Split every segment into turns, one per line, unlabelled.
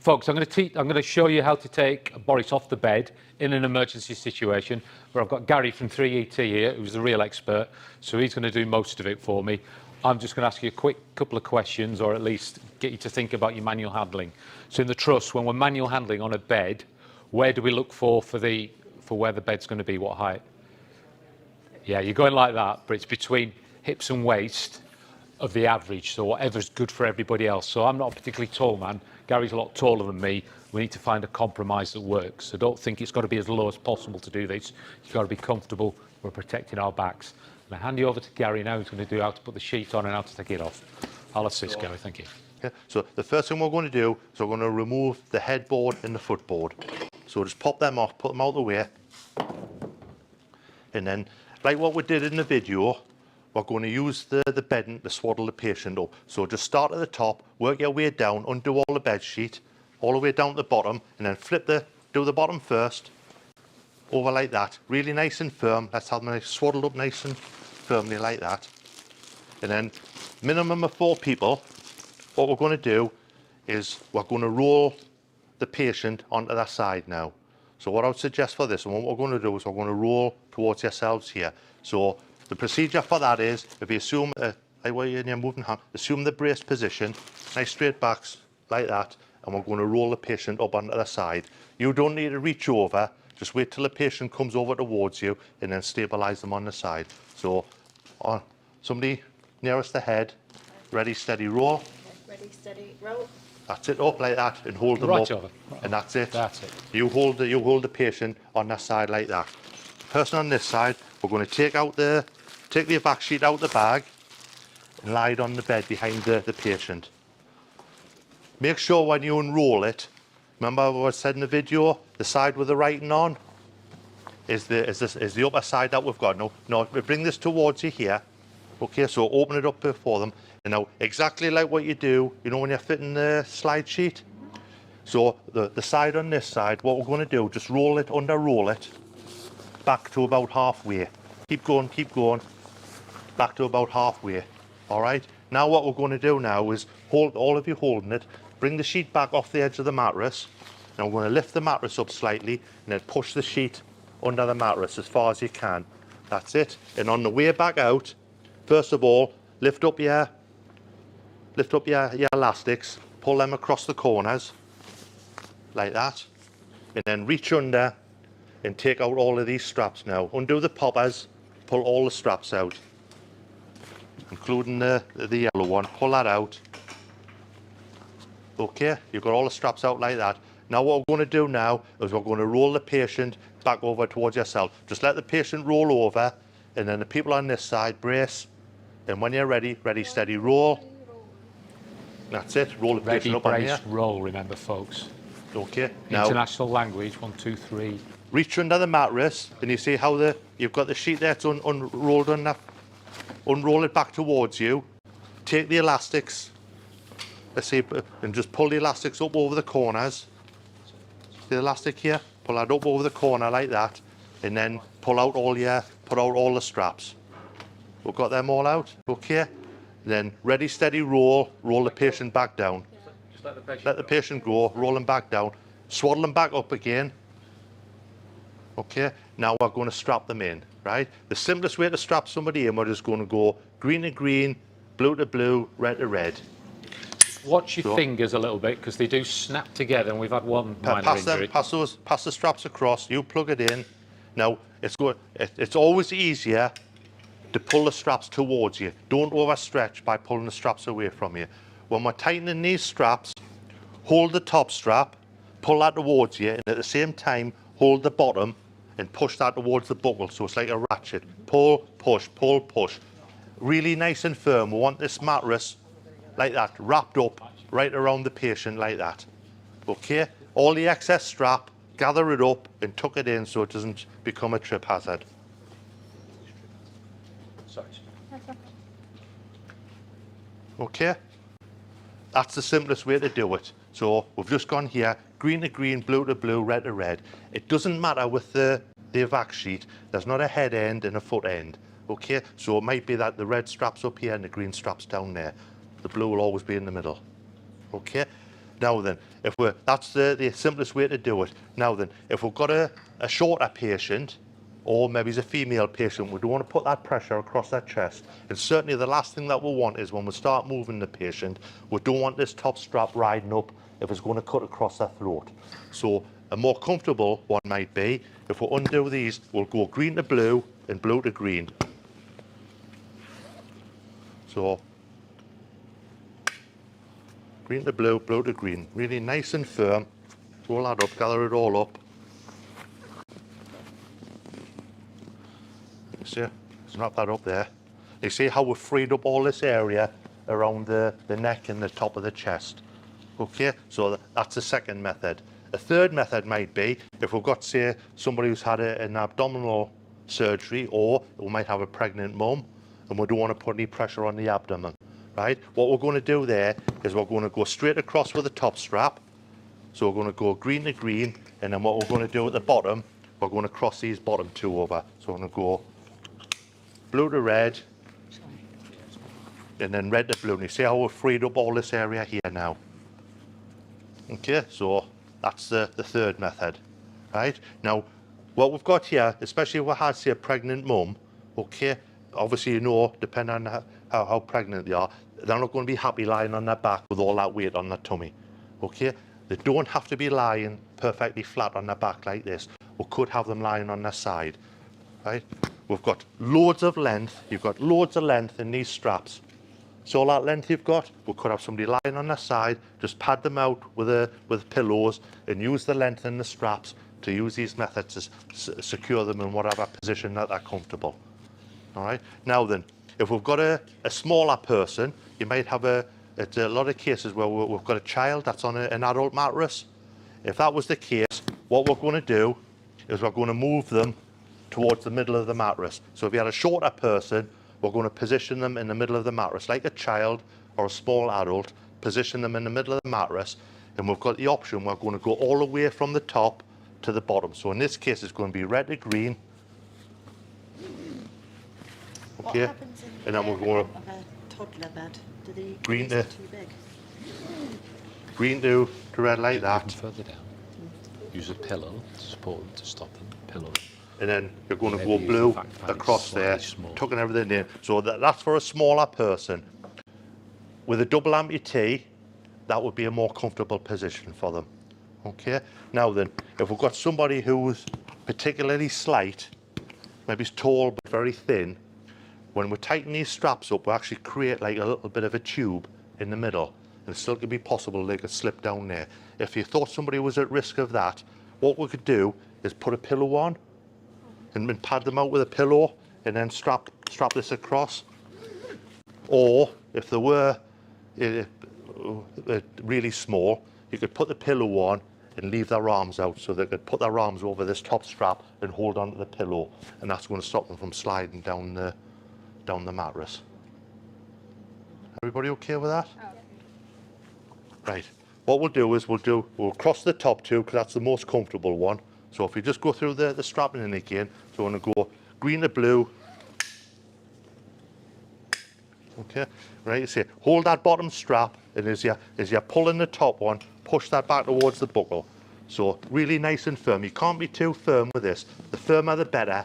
Folks, I'm going to show you how to take Boris off the bed in an emergency situation, where I've got Gary from 3ET here, who's the real expert, so he's going to do most of it for me. I'm just going to ask you a quick couple of questions, or at least get you to think about your manual handling. So in the truss, when we're manual handling on a bed, where do we look for where the bed's going to be, what height? Yeah, you're going like that, but it's between hips and waist of the average, so whatever's good for everybody else. So I'm not a particularly tall man. Gary's a lot taller than me. We need to find a compromise that works. So don't think it's got to be as low as possible to do this. You've got to be comfortable. We're protecting our backs. And I hand you over to Gary now, who's going to do how to put the sheet on and how to take it off. I'll assist, Gary. Thank you.
Okay. So the first thing we're going to do is we're going to remove the headboard and the footboard. So just pop them off, put them out of the way. And then, like what we did in the video, we're going to use the bedding to swaddle the patient up. So just start at the top, work your way down, undo all the bed sheet, all the way down to the bottom, and then do the bottom first, over like that, really nice and firm. Let's have them swaddled up nice and firmly like that. And then, minimum of 4 people, what we're going to do is we're going to roll the patient onto that side now. So what I would suggest for this, and what we're going to do is we're going to roll towards yourselves here. So the procedure for that is, if you assume, like where you're moving hand, assume the braced position, nice straight backs like that, and we're going to roll the patient up onto the side. You don't need to reach over, just wait till the patient comes over towards you and then stabilise them on the side. So, somebody nearest the head, ready, steady, roll.
Ready, steady, roll.
That's it, up like that, and hold them
Right
up,
over.
and that's it.
That's it.
You hold the patient on that side like that. The person on this side, we're going to take the EvacSHEET out the bag and lie it on the bed behind the patient. Make sure when you unroll it, remember what I said in the video, the side with the writing on is the upper side that we've got. No, we bring this towards you here. Okay, so open it up before them. And now, exactly like what you do, you know when you're fitting the slide sheet? So the side on this side, what we're going to do, just roll it, under-roll it, back to about halfway. Keep going, back to about halfway. All right? Now what we're going to do now is, all of you holding it, bring the sheet back off the edge of the mattress. Now we're going to lift the mattress up slightly and then push the sheet under the mattress as far as you can. That's it. And on the way back out, first of all, lift up your elastics, pull them across the corners, like that, and then reach under and take out all of these straps now. Undo the poppers, pull all the straps out, including the yellow one, pull that out. Okay, you've got all the straps out like that. Now what we're going to do now is we're going to roll the patient back over towards yourself. Just let the patient roll over, and then the people on this side brace, and when you're ready, steady, roll. That's it, roll the patient up on here.
Ready, brace, roll, remember folks.
Okay, now
international language, 1, 2, 3.
reach under the mattress, and you see how you've got the sheet there, it's unrolled on that. Unroll it back towards you. Take the elastics, let's see, and just pull the elastics up over the corners. The elastic here, pull that up over the corner like that, and then pull out all the straps. We've got them all out, okay? Then ready, steady, roll the patient back down.
Just
let the patient go, roll them back down, swaddle them back up again. Okay, now we're going to strap them in, right? The simplest way to strap somebody in, we're just going to go green to green, blue to blue, red to red.
Watch your fingers a little bit, because they do snap together, and we've had one minor injury.
Pass the straps across, you plug it in. Now, it's always easier to pull the straps towards you. Don't overstretch by pulling the straps away from you. When we're tightening these straps, hold the top strap, pull that towards you, and at the same time, hold the bottom and push that towards the buckle, so it's like a ratchet. Pull, push, pull, push. Really nice and firm. We want this mattress like that, wrapped up right around the patient like that. Okay? All the excess strap, gather it up and tuck it in so it doesn't become a trip hazard.
Sorry.
Okay? That's the simplest way to do it. So we've just gone here, green to green, blue to blue, red to red. It doesn't matter with the EvacSHEET, there's not a head end and a foot end. Okay? So it might be that the red strap's up here and the green strap's down there. The blue will always be in the middle. Okay? Now then, that's the simplest way to do it. Now then, if we've got a shorter patient, or maybe it's a female patient, we don't want to put that pressure across their chest. And certainly the last thing that we want is when we start moving the patient, we don't want this top strap riding up if it's going to cut across their throat. So a more comfortable one might be, if we undo these, we'll go green to blue and blue to green. So green to blue, blue to green. Really nice and firm. Roll that up, gather it all up. You see, snap that up there. You see how we've freed up all this area around the neck and the top of the chest. Okay, so that's the second method. A third method might be if we've got, say, somebody who's had an abdominal surgery, or we might have a pregnant mum and we don't want to put any pressure on the abdomen, right? What we're going to do there is we're going to go straight across with the top strap. So we're going to go green to green, and then what we're going to do at the bottom, we're going to cross these bottom two over. So we're going to go blue to red, and then red to blue. And you see how we've freed up all this area here now? Okay, so that's the third method, right? Now, what we've got here, especially if we had, say, a pregnant mum, okay, obviously, you know, depending on how pregnant they are, they're not going to be happy lying on their back with all that weight on their tummy, okay? They don't have to be lying perfectly flat on their back like this. We could have them lying on their side, right? We've got loads of length. You've got loads of length in these straps. So all that length you've got, we could have somebody lying on their side, just pad them out with pillows and use the length in the straps to use these methods to secure them in whatever position that they're comfortable. All right. Now then, if we've got a smaller person, you might have a lot of cases where we've got a child that's on an adult mattress. If that was the case, what we're going to do is we're going to move them towards the middle of the mattress. So if you had a shorter person, we're going to position them in the middle of the mattress, like a child or a small adult, position them in the middle of the mattress, and we've got the option, we're going to go all the way from the top to the bottom. So in this case, it's going to be red to green. Okay,
What happens in
and then we're going
of a toddler bed? Do they
green
is it
to-
too big?
green to red like
Even
that,
further down. Use a pillow to support them, to stop them. Pillow.
and then you're going to
Maybe
go
use
blue
the fact that it's
across there,
slightly small.
tucking everything in. So that's for a smaller person. With a double amputee, that would be a more comfortable position for them. Okay. Now then, if we've got somebody who's particularly slight, maybe he's tall but very thin, when we tighten these straps up, we actually create like a little bit of a tube in the middle, and it still could be possible they could slip down there. If you thought somebody was at risk of that, what we could do is put a pillow on and pad them out with a pillow, and then strap this across. Or if they were really small, you could put the pillow on and leave their arms out, so they could put their arms over this top strap and hold onto the pillow, and that's going to stop them from sliding down the mattress. Everybody okay with that? Right. What we'll do is we'll cross the top two, because that's the most comfortable one. So if you just go through the strapping in again, so we're going to go green to blue. Okay, right, you see, hold that bottom strap, and as you're pulling the top one, push that back towards the buckle. So really nice and firm. You can't be too firm with this. The firmer the better,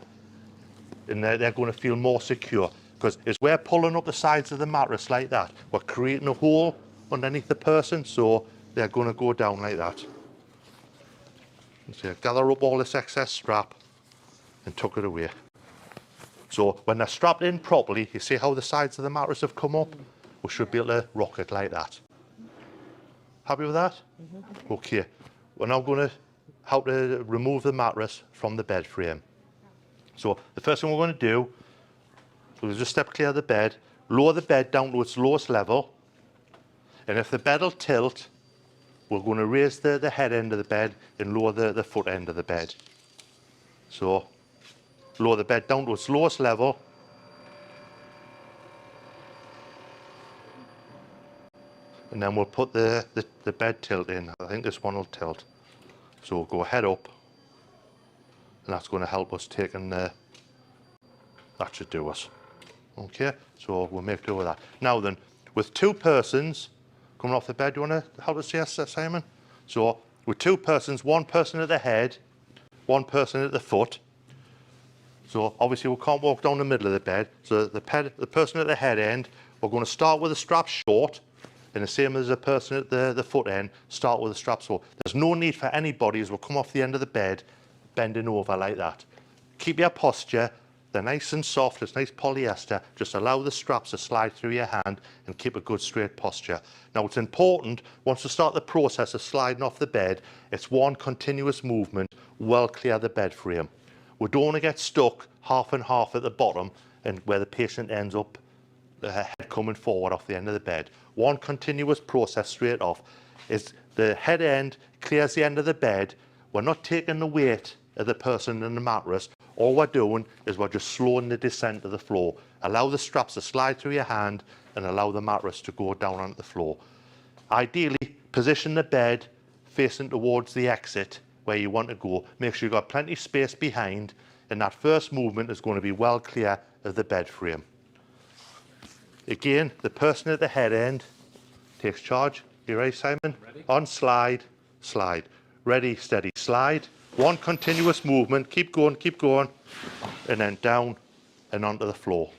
and they're going to feel more secure. Because as we're pulling up the sides of the mattress like that, we're creating a hole underneath the person, so they're going to go down like that. So gather up all this excess strap and tuck it away. So when they're strapped in properly, you see how the sides of the mattress have come up? We should be able to rock it like that. Happy with that? Mm-hmm. Okay. We're now going to how to remove the mattress from the bed frame. So the first thing we're going to do, we'll just step clear of the bed, lower the bed down to its lowest level, and if the bed will tilt, we're going to raise the head end of the bed and lower the foot end of the bed. So lower the bed down to its lowest level. And then we'll put the bed tilt in. I think this one will tilt. So we'll go head up, and that's going to help us taking that should do us. Okay, so we'll make do with that. Now then, with two persons, coming off the bed. Do you want to help us here, Simon? So with two persons, one person at the head, one person at the foot. So obviously we can't walk down the middle of the bed. So the person at the head end, we're going to start with the strap short, and the same as the person at the foot end, start with the strap short. There's no need for anybody as we'll come off the end of the bed, bending over like that. Keep your posture. They're nice and soft, it's nice polyester. Just allow the straps to slide through your hand and keep a good straight posture. Now it's important, once you start the process of sliding off the bed, it's one continuous movement, well clear the bed frame. We don't want to get stuck half and half at the bottom and where the patient ends up, the head coming forward off the end of the bed. One continuous process straight off is the head end clears the end of the bed. We're not taking the weight of the person in the mattress. All we're doing is we're just slowing the descent to the floor. Allow the straps to slide through your hand and allow the mattress to go down onto the floor. Ideally, position the bed facing towards the exit where you want to go. Make sure you've got plenty of space behind, and that first movement is going to be well clear of the bed frame. Again, the person at the head end takes charge. You ready, Simon?
Ready.
On slide, slide. Ready, steady, slide. One continuous movement, keep going, and then down and onto the floor.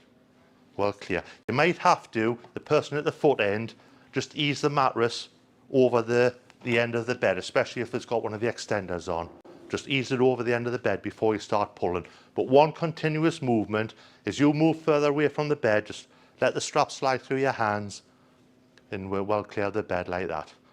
Well clear. You might have to, the person at the foot end, just ease the mattress over the end of the bed, especially if it's got one of the extenders on. Just ease it over the end of the bed before you start pulling. But one continuous movement, as you move further away from the bed, just let the strap slide through your hands and we're well clear of the bed like that.